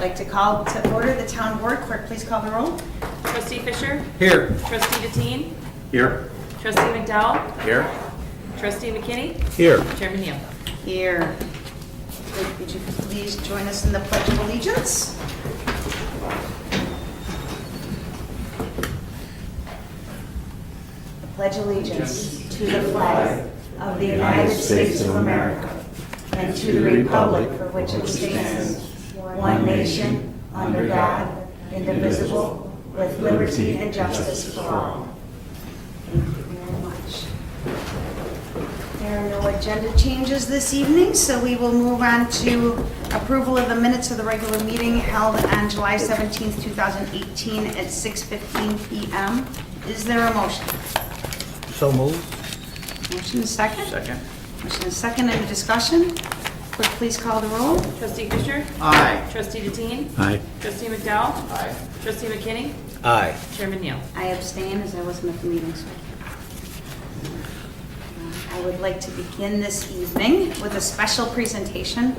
like to call to order the town board. Clerk, please call the roll. Trustee Fisher? Here. Trustee Deteen? Here. Trustee McDowell? Here. Trustee McKinney? Here. Chairman Neal? Here. Would you please join us in the Pledge of Allegiance? I pledge allegiance to the flag of the United States of America and to the republic for which it stands, one nation, under God, indivisible, with liberty and justice for all. Thank you very much. There are no agenda changes this evening, so we will move on to approval of the minutes of the regular meeting held on July 17th, 2018 at 6:15 p.m. Is there a motion? So moved. Motion is second? Second. Motion is second. Any discussion? Clerk, please call the roll. Trustee Fisher? Aye. Trustee Deteen? Aye. Trustee McDowell? Aye. Trustee McKinney? Aye. Chairman Neal? I abstain as I wasn't at the meeting, so I would like to begin this evening with a special presentation.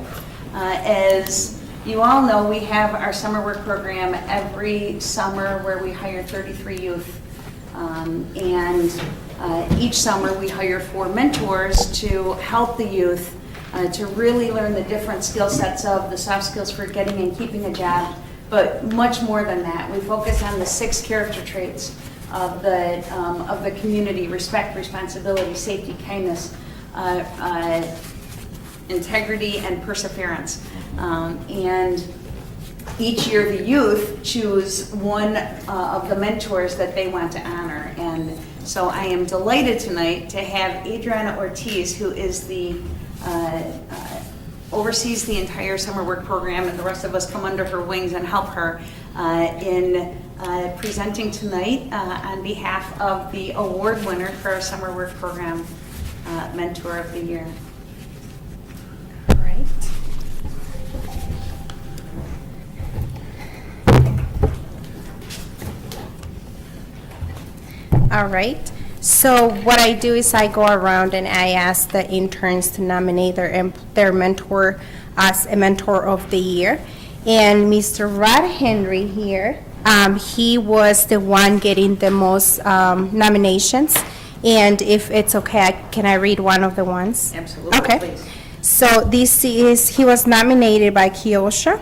As you all know, we have our summer work program every summer where we hire 33 youth. Each summer we hire 4 mentors to help the youth to really learn the different skill sets of the soft skills for getting and keeping a job. But much more than that, we focus on the 6 character traits of the community: respect, responsibility, safety, kindness, integrity, and perseverance. And each year the youth choose one of the mentors that they want to honor. And so I am delighted tonight to have Adriana Ortiz, who is the oversees the entire summer work program, and the rest of us come under her wings and help her in presenting tonight on behalf of the award winner for our summer work program, Mentor of the Year. All right. All right. So what I do is I go around and I ask the interns to nominate their mentor as a mentor of the year. And Mr. Rod Henry here, he was the one getting the most nominations. And if it's okay, can I read one of the ones? Absolutely, Okay. please. So he was nominated by Kiosha.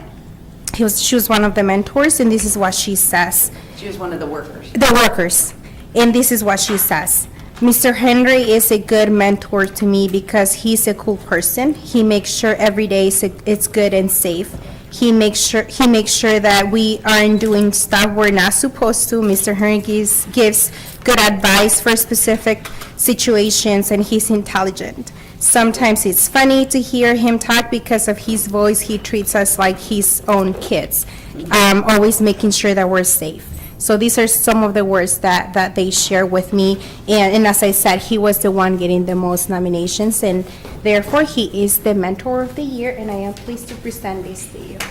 She was one of the mentors, and this is what she says. She was one of the workers. The workers. And this is what she says. Mr. Henry is a good mentor to me because he's a cool person. He makes sure every day it's good and safe. He makes sure that we aren't doing stuff we're not supposed to. Mr. Henry gives good advice for specific situations, and he's intelligent. Sometimes it's funny to hear him talk because of his voice. He treats us like his own kids, always making sure that we're safe. So these are some of the words that they share with me. And as I said, he was the one getting the most nominations, and therefore he is the mentor of the year, and I am pleased to present this to you. Want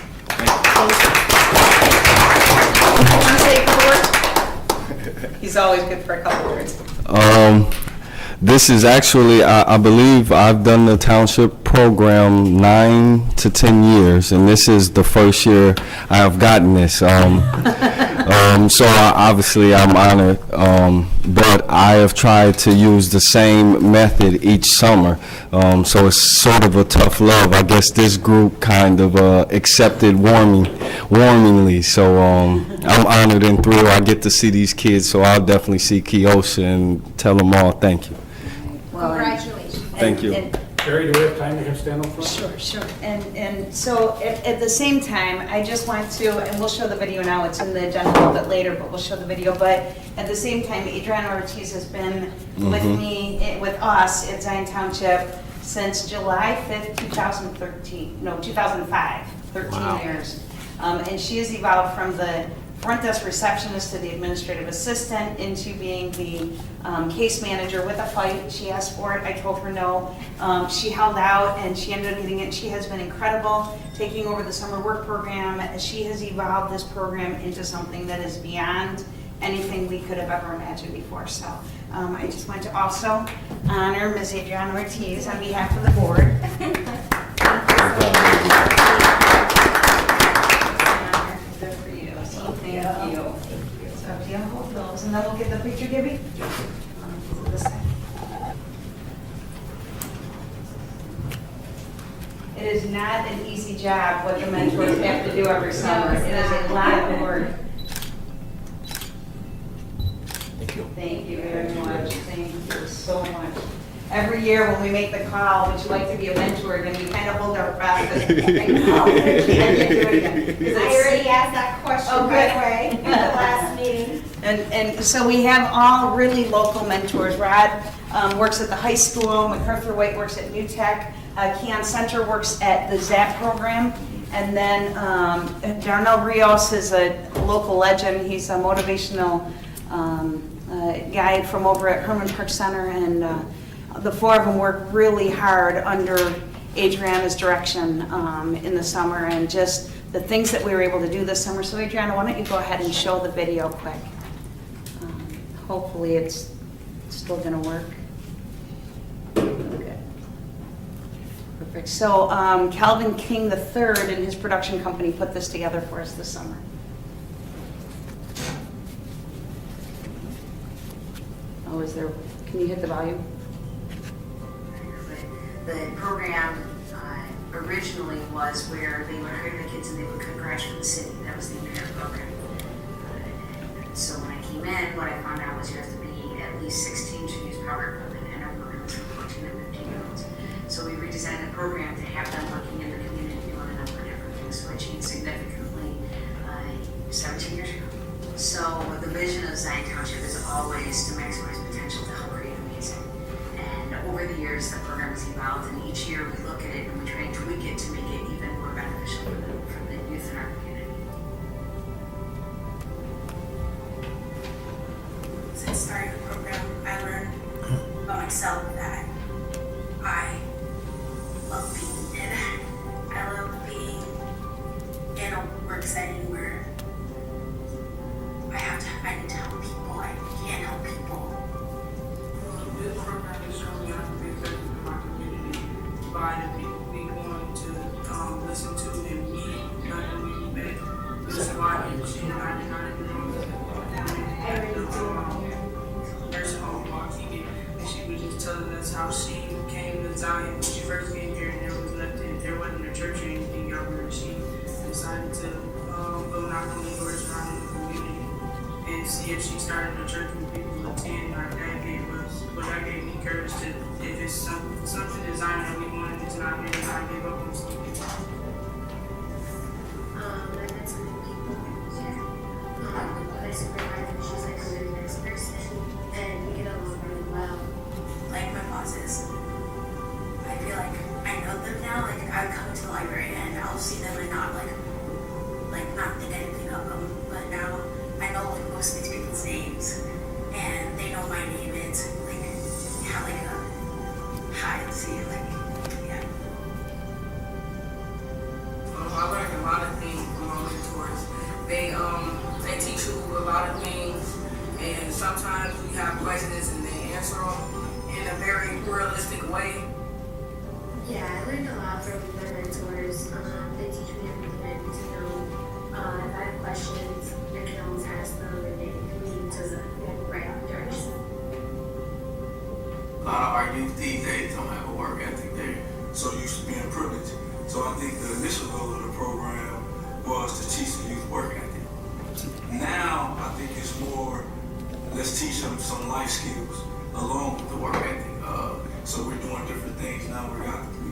to say a couple words? He's always good for a couple words. This is actually, I believe I've done the township program 9 to 10 years, and this is the first year I have gotten this. So obviously I'm honored, but I have tried to use the same method each summer. So it's sort of a tough love. I guess this group kind of accepted warmingly. So I'm honored and thrilled. I get to see these kids, so I'll definitely see Kiosha and tell them all thank you. Well, Congratulations. Thank you. Terry, do we have time to have stand up front? Sure. And so at the same time, I just want to, and we'll show the video now, it's in the agenda a little bit later, but we'll show the video. But at the same time, Adriana Ortiz has been with me, with us at Zion Township since July 5th, 2005, 13 Wow. years. And she has evolved from the front desk receptionist to the administrative assistant into being the case manager with a fight. She asked for it, I told her no. She held out and she ended up getting it. She has been incredible taking over the summer work program. She has evolved this program into something that is beyond anything we could have ever imagined before. So I just want to also honor Ms. Adriana Ortiz on behalf of the board. and then we'll get the picture, Gibby? This side. It is not an easy job what the mentors have to do every summer. It is a lot of work. Thank you. Thank you very much. Thank you so much. Every year when we make the call, would you like to be a mentor, then we kind of hold our breath. I know, I can't do it again. 'Cause I it's- already asked that question, Oh, by good. the way, at the last meeting. And so we have all really local mentors. Rod works at the high school, MacArthur White works at New Tech, Keon Center works at the ZAP program, and then Darnell Rios is a local legend. He's a motivational guy from over at Herman Park Center, and the four of them work really hard under Adriana's direction in the summer, and just the things that we were able to do this summer. So Adriana, why don't you go ahead and show the video quick? Hopefully it's still gonna work. Okay. Perfect. So Calvin King III and his production company put this together for us this summer. Oh, is there, can you hit the volume? The program originally was where they would hire the kids and they would cut grass for the city. That was the entire program. So when I came in, what I found out was you have to be at least 16 to use power equipment, and our program was for 14 and 15-year-olds. So we redesigned the program to have them working in the community doing a number of different things. So I changed significantly 17 years ago. So the vision of Zion Township is always to maximize potential to help create amazing. And over the years, the program has evolved, and each year we look at it and we try and tweak it to make it even more beneficial for the youth in our community. Since starting the program, I learned about myself that I love being in it. I love being in a work setting where I need to help people. I can't help people. This program is showing me how to be effective in my community by the people we want to listen to and meet, not that we met. This is why she and I did not even know nursing home Waukegan, and she was just telling us how she came to Zion when she first came here, and there wasn't a church or anything out there. She decided to go knock on the doors around in the community and see if she started a church with people attend. Like that gave me courage to, if it's something design that we want and it's not here, then I give up on something. I met some new people here. My supervisor, she's like a really nice person, and we get along really well. Like my bosses, I feel like I know them now. Like I come to the library and I'll see them and not not think anything of them. But now I know like most of these people's names, and they know my name. It's like a high to see it. Yeah. I learned a lot of things from my mentors. They teach you a lot of things, and sometimes we have questions and they answer them in a very realistic way. Yeah, I learned a lot from my mentors. They teach me everything I need to know. If I have questions, I can always ask them, and they lead me to the right direction. A lot of our youth these days don't have a work ethic. They're so used to being privileged. So I think the initial goal of the program was to teach the youth work ethic. Now I think it's more, let's teach them some life skills along with the work ethic. So we're doing different things now. We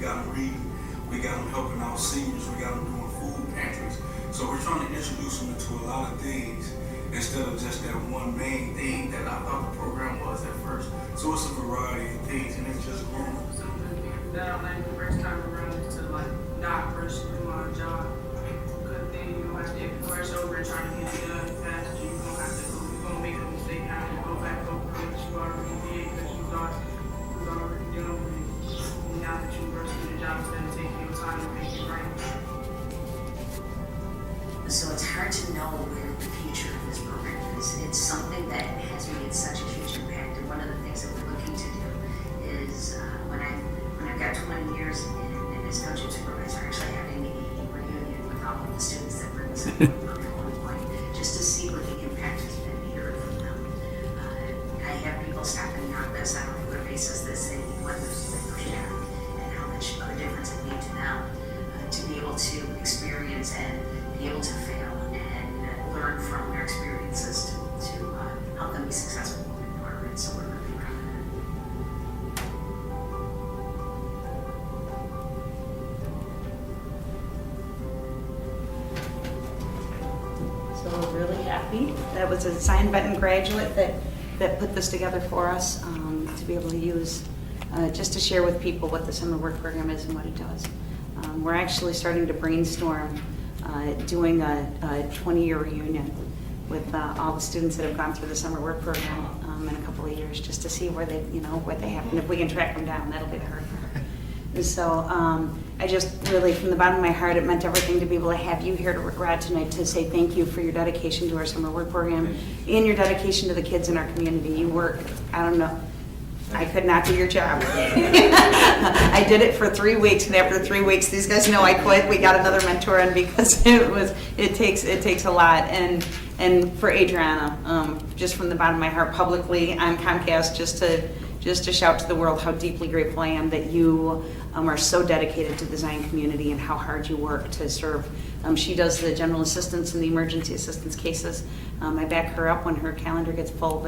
got them reading, we got them helping out seniors, we got them doing food pantries. So we're trying to introduce them into a lot of things instead of just that one main thing that I thought the program was at first. So it's a variety of things, and it's just growing. Some of the things that I learned the first time around is to not rush through my job. Because then you have to rush over and try to get it done faster. You're gonna make a mistake and have to go back over what you already did because you thought you was already done with it. And now that you rush through the job, instead of taking your time to make it right. So it's hard to know where the future of this program is. It's something that has made such a huge impact, and one of the things that we're looking to do is when I've got 20 years in this township supervisor, actually having a reunion with all of the students that were in the program at one point, just to see what the impact has been. because on a regular basis the city wonders that push out and how much of a difference it made to them to be able to experience and be able to fail and learn from their experiences to help them be successful moving forward. So we're really proud of that. So we're really happy. That was a Zion Benton graduate that put this together for us to be able to use, just to share with people what the summer work program is and what it does. We're actually starting to brainstorm doing a 20-year reunion with all the students that have gone through the summer work program in a couple of years, just to see where they, what they have, and if we can track them down, that'll be the hard part. And so I just really, from the bottom of my heart, it meant everything to be able to have you here, Rod, tonight to say thank you for your dedication to our summer work program and your dedication to the kids in our community. You work, I don't know, I could not do your job. I did it for 3 weeks, and after 3 weeks, these guys know I quit. We got another mentor in because it takes a lot. And for Adriana, just from the bottom of my heart, publicly on Comcast, just to shout to the world how deeply grateful I am that you are so dedicated to the Zion community and how hard you work to serve. She does the general assistance and the emergency assistance cases. I back her up when her calendar gets full,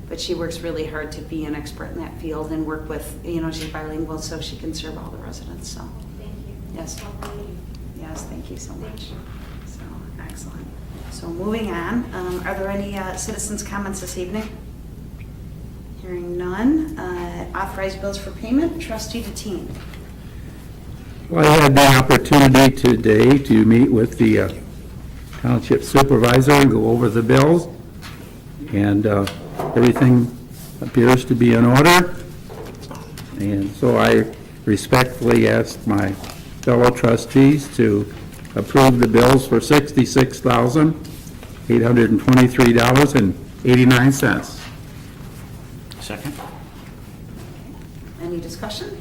but she works really hard to be an expert in that field and work with, she's bilingual, so she can serve all the residents. So Thank you. yes, yes, thank you so much. So excellent. So moving on, are there any citizens' comments this evening? Hearing none. Authorized bills for payment. Trustee Deteen. Well, I had the opportunity today to meet with the Township Supervisor and go over the bills, and everything appears to be in order. And so I respectfully ask my fellow trustees to approve the bills for $66,823.89. Second? Any discussion?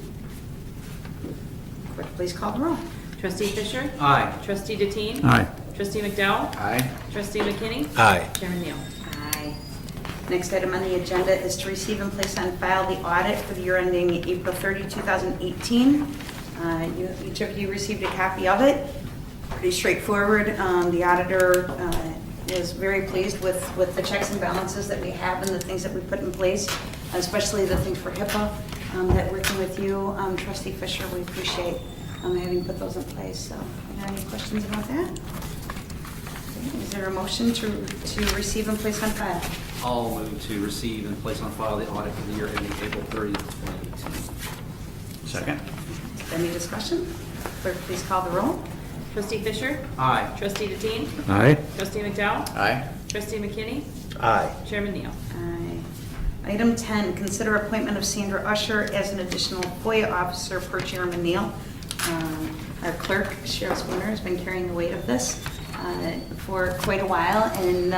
Clerk, please call the roll. Trustee Fisher? Aye. Trustee Deteen? Aye. Trustee McDowell? Aye. Trustee McKinney? Aye. Chairman Neal? Aye. Next item on the agenda is to receive and place on file the audit for the year ending April 30, 2018. Each of you received a copy of it. Pretty straightforward. The auditor is very pleased with the checks and balances that we have and the things that we put in place, especially the things for HIPAA, that working with you, Trustee Fisher, we appreciate having put those in place. So are there any questions about that? Is there a motion to receive and place on file? I'll move to receive and place on file the audit for the year ending April 30th, 2018. Second? Any discussion? Clerk, please call the roll. Trustee Fisher? Aye. Trustee Deteen? Aye. Trustee McDowell? Aye. Trustee McKinney? Aye. Chairman Neal? Aye. Item 10, consider appointment of Sandra Usher as an additional FOIA officer per Chairman Neal. Our clerk, Cheryl Spooner, has been carrying the weight of this for quite a while, and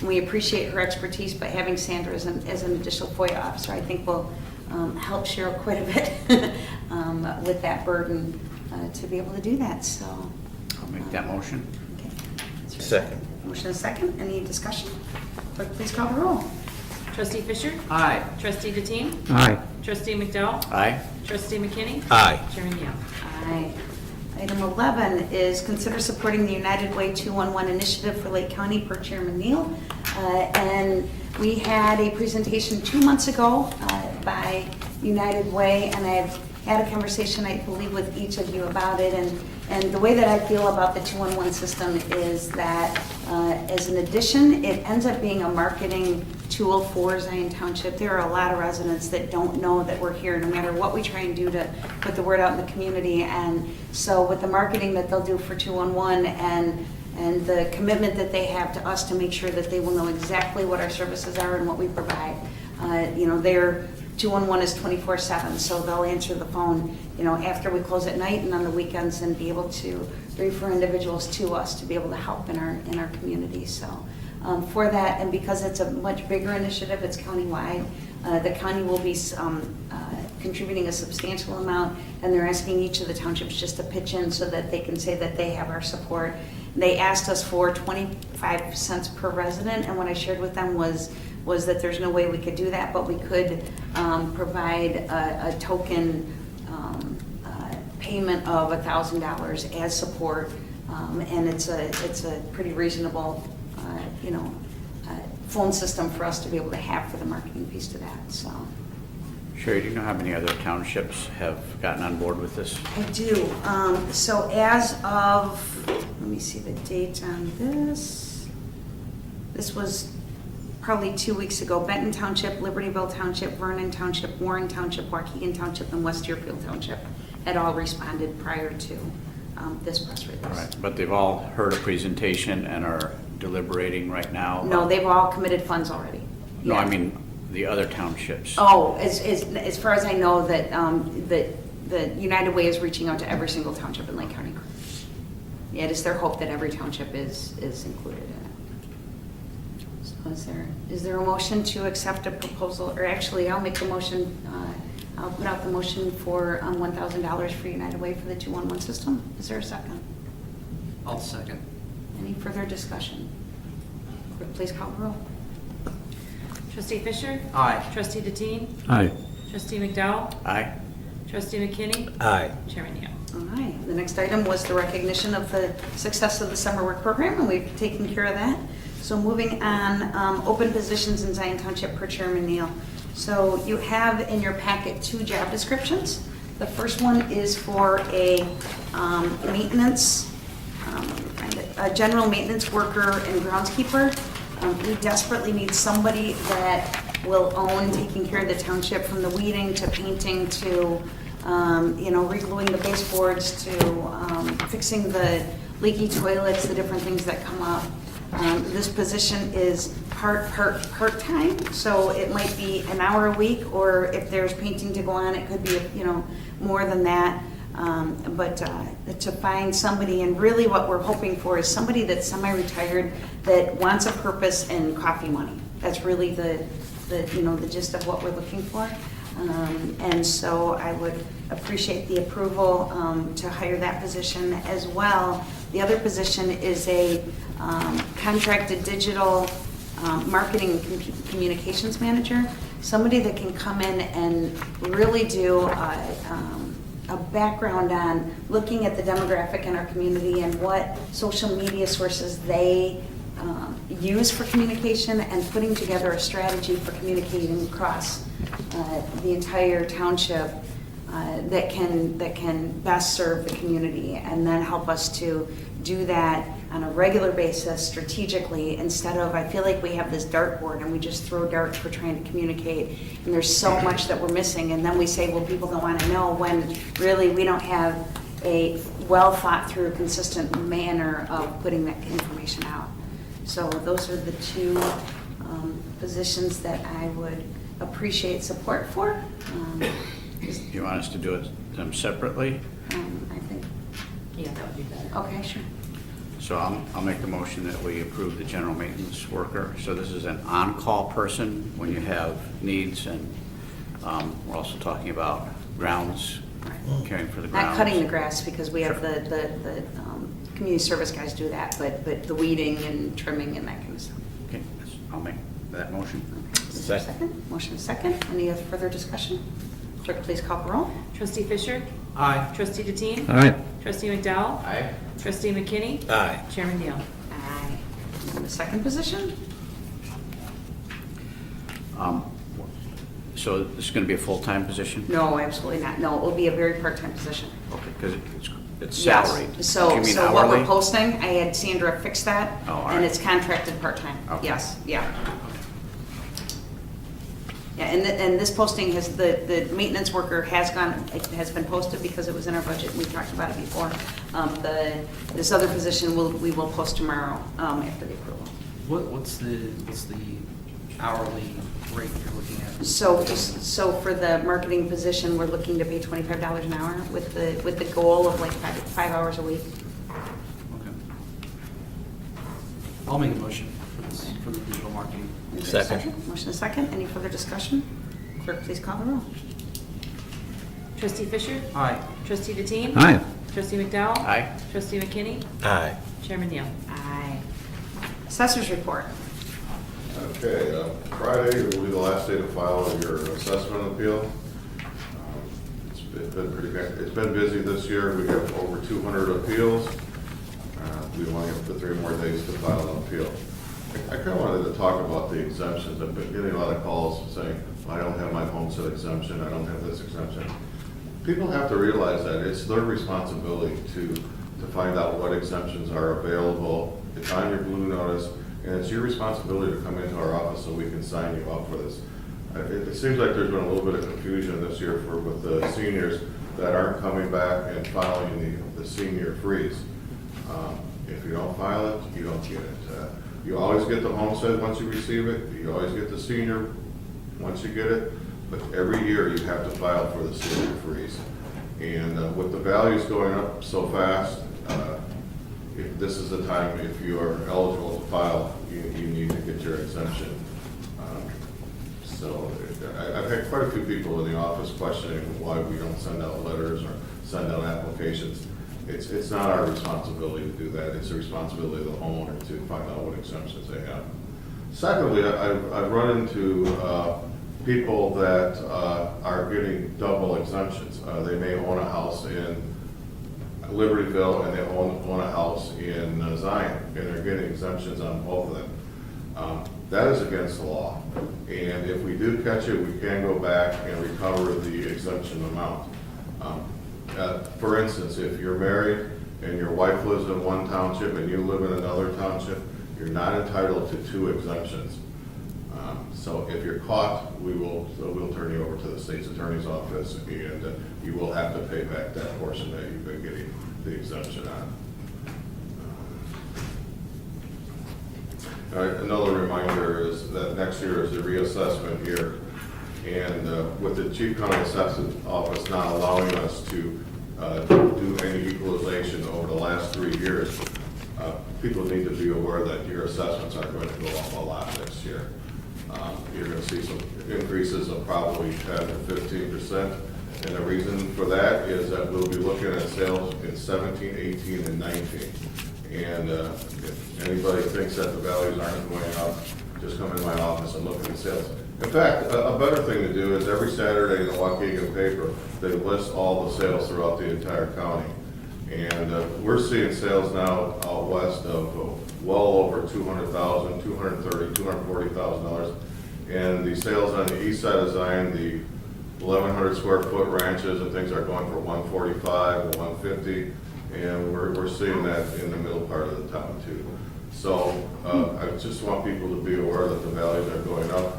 we appreciate her expertise, but having Sandra as an additional FOIA officer, I think will help Cheryl quite a bit with that burden to be able to do that. So I'll make that motion. okay. Second. Motion and second. Any discussion? Clerk, please call the roll. Trustee Fisher? Aye. Trustee Deteen? Aye. Trustee McDowell? Aye. Trustee McKinney? Aye. Chairman Neal? Aye. Item 11 is consider supporting the United Way 211 initiative for Lake County per Chairman Neal. And we had a presentation 2 months ago by United Way, and I've had a conversation, I believe, with each of you about it. And the way that I feel about the 211 system is that as an addition, it ends up being a marketing tool for Zion Township. There are a lot of residents that don't know that we're here, no matter what we try and do to put the word out in the community. And so with the marketing that they'll do for 211 and the commitment that they have to us to make sure that they will know exactly what our services are and what we provide, their 211 is 24/7, so they'll answer the phone, after we close at night and on the weekends, and be able to refer individuals to us to be able to help in our community. So for that, and because it's a much bigger initiative, it's countywide, the county will be contributing a substantial amount, and they're asking each of the townships just to pitch in so that they can say that they have our support. They asked us for 25 cents per resident, and what I shared with them was was that there's no way we could do that, but we could provide a token payment of $1,000 as support, and it's a pretty reasonable, phone system for us to be able to have for the marketing piece to that, so. Sherry, do you know how many other townships have gotten on board with this? I do. So as of, let me see the date on this. This was probably 2 weeks ago. Benton Township, Libertyville Township, Vernon Township, Warren Township, Waukegan Township, and West Deerfield Township had all responded prior to this press release. All right, but they've all heard a presentation and are deliberating right now? No, they've all committed funds already. No, Yeah. I mean the other townships. Oh, as far as I know, that the United Way is reaching out to every single township in Lake County. Yeah, it is their hope that every township is included in it. So is there a motion to accept a proposal, or actually, I'll make the motion, I'll put out the motion for $1,000 for United Way for the 211 system. Is there a second? I'll second. Any further discussion? Clerk, please call the roll. Trustee Fisher? Aye. Trustee Deteen? Aye. Trustee McDowell? Aye. Trustee McKinney? Aye. Chairman Neal? All right, the next item was the recognition of the success of the summer work program, and we've taken care of that. So moving on, open positions in Zion Township per Chairman Neal. So you have in your packet 2 job descriptions. The first one is for a maintenance, a general maintenance worker and groundskeeper. We desperately need somebody that will own taking care of the township, from the weeding to painting to re-gluing the baseboards to fixing the leaky toilets, the different things that come up. This position is part-time, so it might be an hour a week, or if there's painting to go on, it could be, more than that. But to find somebody, and really what we're hoping for is somebody that's semi-retired that wants a purpose and coffee money. That's really the gist of what we're looking for. And so I would appreciate the approval to hire that position as well. The other position is a contracted digital marketing and communications manager, somebody that can come in and really do a background on looking at the demographic in our community and what social media sources they use for communication, and putting together a strategy for communicating across the entire township that can best serve the community, and then help us to do that on a regular basis strategically, instead of, I feel like we have this dartboard and we just throw darts for trying to communicate, and there's so much that we're missing, and then we say, well, people don't want to know, when really we don't have a well thought through, consistent manner of putting that information out. So those are the 2 positions that I would appreciate support for. Do you want us to do them separately? I think, Yeah, that would be better. okay, sure. So I'll make the motion that we approve the general maintenance worker. So this is an on-call person when you have needs, and we're also talking about grounds, caring for the grounds. Not cutting the grass, because we have the community service guys do that, but the weeding and trimming and that kind of stuff. Okay, I'll make that motion. Is there a second? Motion is second. Any further discussion? Clerk, please call the roll. Trustee Fisher? Aye. Trustee Deteen? Aye. Trustee McDowell? Aye. Trustee McKinney? Aye. Chairman Neal? Aye. And the second position? So this is going to be a full-time position? No, absolutely not. No, it will be a very part-time position. Okay, because it's Yes. salaried. Do So you mean what we're hourly? posting, I had Sandra fix that, Oh, all and right. it's contracted part-time. Okay. Yes, yeah. Yeah, and this posting has, the maintenance worker has been posted because it was in our budget, and we talked about it before. This other position we will post tomorrow after the approval. What's the hourly rate you're looking at? So for the marketing position, we're looking to pay $25 an hour with the goal of like 5 hours a week. Okay. I'll make a motion for the digital marketing. Is there a Motion is second. Any further discussion? Clerk, please call the roll. Trustee Fisher? Aye. Trustee Deteen? Aye. Trustee McDowell? Aye. Trustee McKinney? Aye. Chairman Neal? Aye. Assessors report. Okay, Friday will be the last day to file your assessment appeal. It's been busy this year. We have over 200 appeals. We only have 3 more days to file an appeal. I kind of wanted to talk about the exemptions. I've been getting a lot of calls saying, I don't have my homestead exemption, I don't have this exemption. People have to realize that it's their responsibility to find out what exemptions are available. It's on your blue notice, and it's your responsibility to come into our office so we can sign you up for this. It seems like there's been a little bit of confusion this year with the seniors that aren't coming back and filing the senior freeze. If you don't file it, you don't get it. You always get the homestead once you receive it. You always get the senior once you get it. But every year you have to file for the senior freeze. And with the values going up so fast, this is the time, if you are eligible to file, you need to get your exemption. So I've had quite a few people in the office questioning why we don't send out letters or send out applications. It's not our responsibility to do that. It's the responsibility of the homeowner to find out what exemptions they have. Secondly, I've run into people that are getting double exemptions. They may own a house in Libertyville and they own a house in Zion, and they're getting exemptions on both of them. That is against the law. And if we do catch it, we can go back and recover the exemption amount. For instance, if you're married and your wife lives in one township and you live in another township, you're not entitled to 2 exemptions. So if you're caught, we'll turn you over to the state's attorney's office, and you will have to pay back that portion that you've been getting the exemption on. All right, another reminder is that next year is the reassessment year, and with the Chief County Assessment Office not allowing us to do any equalization over the last 3 years, people need to be aware that your assessments are going to go up a lot next year. You're going to see some increases of probably 10 to 15%. And the reason for that is that we'll be looking at sales in 17, 18, and 19. And if anybody thinks that the values aren't going up, just come in my office and look at the sales. In fact, a better thing to do is every Saturday in the Waukegan paper, they list all the sales throughout the entire county. And we're seeing sales now out west of well over $200,000, $230,000, $240,000. And the sales on the east side of Zion, the 1,100 square foot ranches and things are going for $145,000 or $150,000. And we're seeing that in the middle part of the town too. So I just want people to be aware that the values are going up,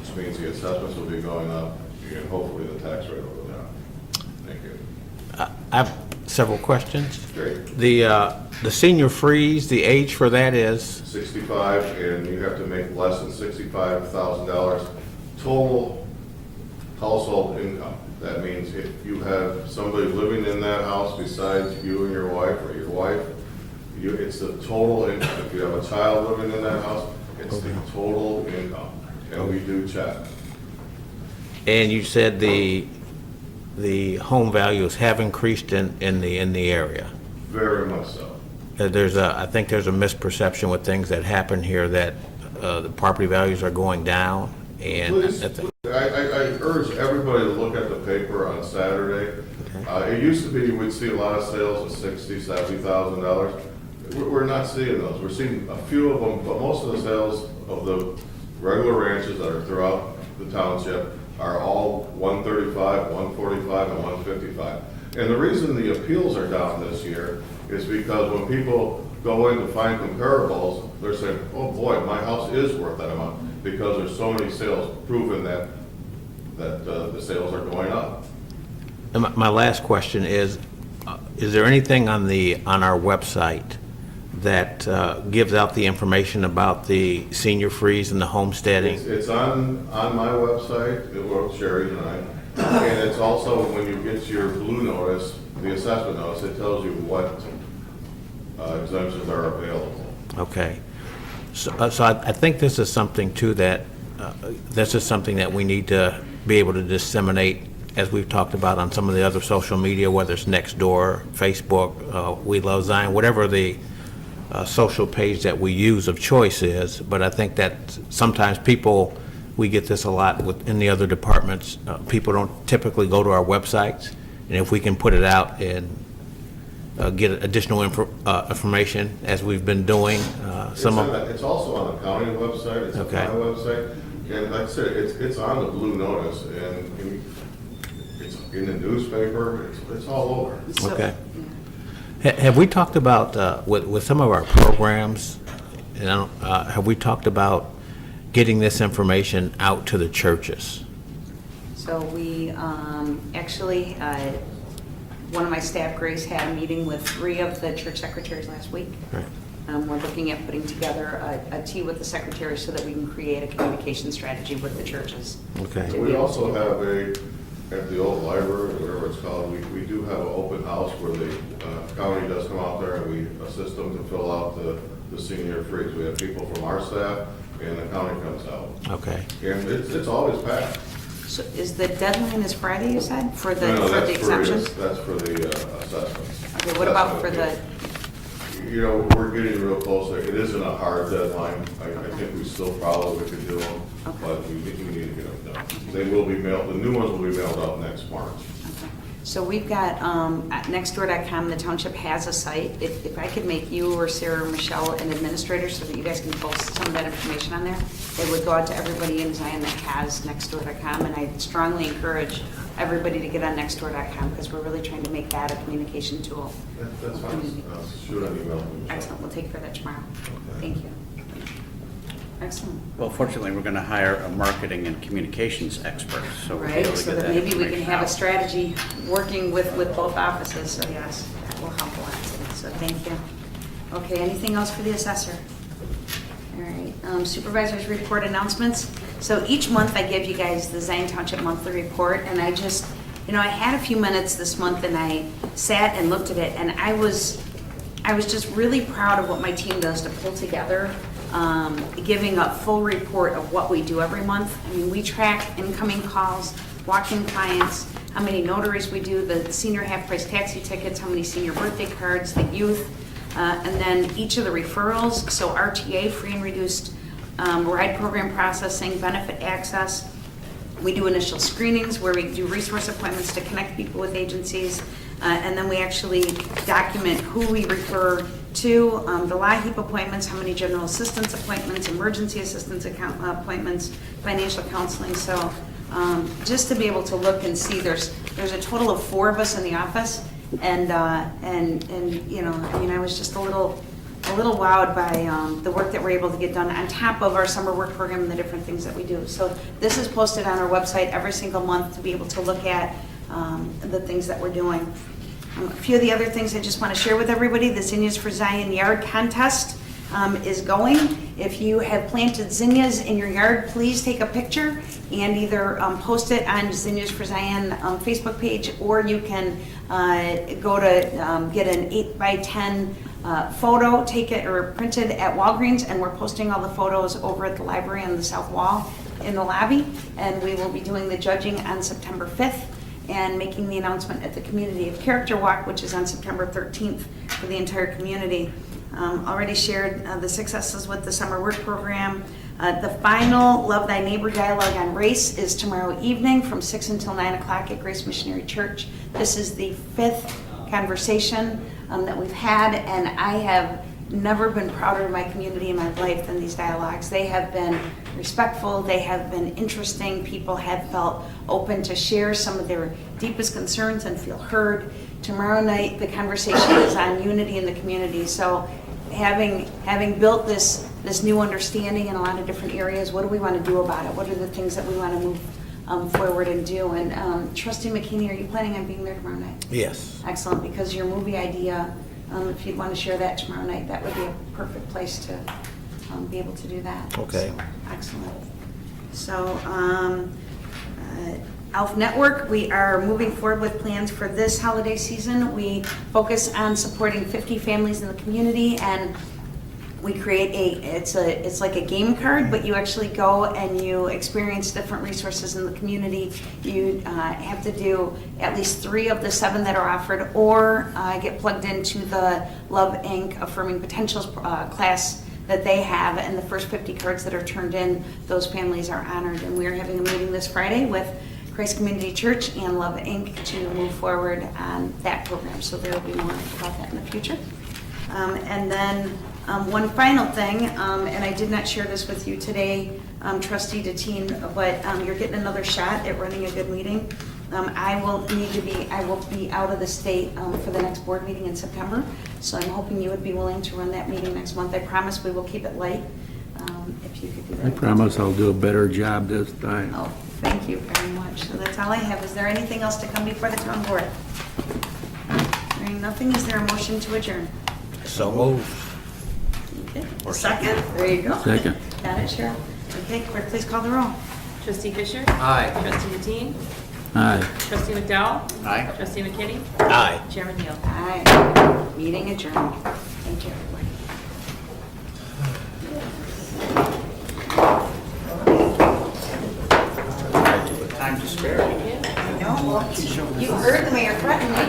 which means the assessments will be going up, and hopefully the tax rate will go down. Thank you. I have several questions. Great. The senior freeze, the age for that is? 65, and you have to make less than $65,000 total household income. That means if you have somebody living in that house besides you and your wife, or your wife, it's the total income. If you have a child living in that house, it's the total income, and we do check. And you said the home values have increased in the area. Very much so. I think there's a misperception with things that happen here that the property values are going down. And Please, I urge everybody to look at the paper on Saturday. Okay. It used to be you would see a lot of sales of $60,000, $70,000. We're not seeing those. We're seeing a few of them, but most of the sales of the regular ranches that are throughout the township are all $135,000, $145,000, and $155,000. And the reason the appeals are down this year is because when people go in to find comparables, they're saying, oh boy, my house is worth that amount, because there's so many sales proving that the sales are going up. And my last question is there anything on our website that gives out the information about the senior freeze and the homesteading? It's on my website, Sheridan Road, and it's also when you get your blue notice, the assessment notice, it tells you what exemptions are available. Okay. So I think this is something too that we need to be able to disseminate, as we've talked about on some of the other social media, whether it's Nextdoor, Facebook, We Love Zion, whatever the social page that we use of choice is, but I think that sometimes people, we get this a lot in the other departments, people don't typically go to our websites, and if we can put it out and get additional information as we've been doing, It's also on the county website, it's on my website, and like I said, it's on the blue notice, and it's in the newspaper, it's all over. Okay. Have we talked about, with some of our programs, have we talked about getting this information out to the churches? So we actually, one of my staff, Grace, had a meeting with 3 of the church secretaries last week. Right. We're looking at putting together a tea with the secretaries so that we can create a communication strategy with the churches. Okay. We also have at the old library, whatever it's called, we do have an open house where the county does come out there and we assist them to fill out the senior freeze. We have people from our staff and the county comes out. Okay. And it's always packed. So is the deadline is Friday, you said, for the exemption? That's for the assessments. Okay, what about for the? You know, we're getting real close. It isn't a hard deadline. I think we still probably could do them, but we need to get them done. They will be mailed, the new ones will be mailed out next March. Okay. So we've got, at nextdoor.com, the township has a site. If I could make you or Sarah or Michelle an administrator so that you guys can post some of that information on there, it would go out to everybody in Zion that has nextdoor.com, and I strongly encourage everybody to get on nextdoor.com because we're really trying to make that a communication tool. That's fine. Shoot an email. Excellent. We'll take care of that tomorrow. Thank you. Excellent. Well, fortunately, we're going to hire a marketing and communications expert, so we'll be Right, able to so get that that maybe we can information have a out. strategy working with both offices, so yes, that will help a lot, so thank you. Okay, anything else for the assessor? All right, supervisors report announcements. So each month I give you guys the Zion Township monthly report, and I just, I had a few minutes this month and I sat and looked at it, and I was just really proud of what my team does to pull together, giving a full report of what we do every month. I mean, we track incoming calls, walk-in clients, how many notaries we do, the senior half-price taxi tickets, how many senior birthday cards, the youth, and then each of the referrals, so RTA, free and reduced ride program processing, benefit access. We do initial screenings where we do resource appointments to connect people with agencies, and then we actually document who we refer to, the LIHEAP appointments, how many general assistance appointments, emergency assistance appointments, financial counseling. So just to be able to look and see, there's a total of 4 of us in the office, and I was just a little wowed by the work that we're able to get done on top of our summer work program and the different things that we do. So this is posted on our website every single month to be able to look at the things that we're doing. A few of the other things I just want to share with everybody, the Zinnias for Zion Yard Contest is going. If you have planted zinnias in your yard, please take a picture and either post it on Zinnias for Zion Facebook page, or you can go to get an 8x10 photo, take it or print it at Walgreens, and we're posting all the photos over at the library on the south wall in the lobby, and we will be doing the judging on September 5th and making the announcement at the Community of Character Walk, which is on September 13th for the entire community. Already shared the successes with the summer work program. The final Love Thy Neighbor dialogue on race is tomorrow evening from 6 until 9 o'clock at Grace Missionary Church. This is the 5th conversation that we've had, and I have never been prouder of my community in my life than these dialogues. They have been respectful, they have been interesting, people have felt open to share some of their deepest concerns and feel heard. Tomorrow night, the conversation is on unity in the community, so having built this new understanding in a lot of different areas, what do we want to do about it? What are the things that we want to move forward and do? And Trustee McKinney, are you planning on being there tomorrow night? Yes. Excellent, because your movie idea, if you'd want to share that tomorrow night, that would be a perfect place to be able to do that. Okay. So, excellent. So, ALF Network, we are moving forward with plans for this holiday season. We focus on supporting 50 families in the community, and we create it's like a game card, but you actually go and you experience different resources in the community. You have to do at least 3 of the 7 that are offered, or get plugged into the Love Inc. Affirming Potentials class that they have, and the first 50 cards that are turned in, those families are honored. And we're having a meeting this Friday with Christ Community Church and Love Inc. to move forward on that program. So there will be more about that in the future. And then one final thing, and I did not share this with you today, Trustee Deteen, but you're getting another shot at running a good meeting. I will be out of the state for the next board meeting in September, so I'm hoping you would be willing to run that meeting next month. I promise we will keep it light, if you could do that. I promise I'll do a better job this time. Oh, thank you very much. So that's all I have. Is there anything else to come before the town board? Hearing nothing, is there a motion to adjourn? So moved. Okay. Second? There you go. Second. Got it, Cheryl. Okay, clerk, please call the roll. Trustee Fisher? Aye. Trustee Deteen? Aye. Trustee McDowell? Aye. Trustee McKinney? Aye. Chairman Neal? Aye. Meeting adjourned. Thank you, everybody. Time to spare. No, well, you heard the mayor threaten me.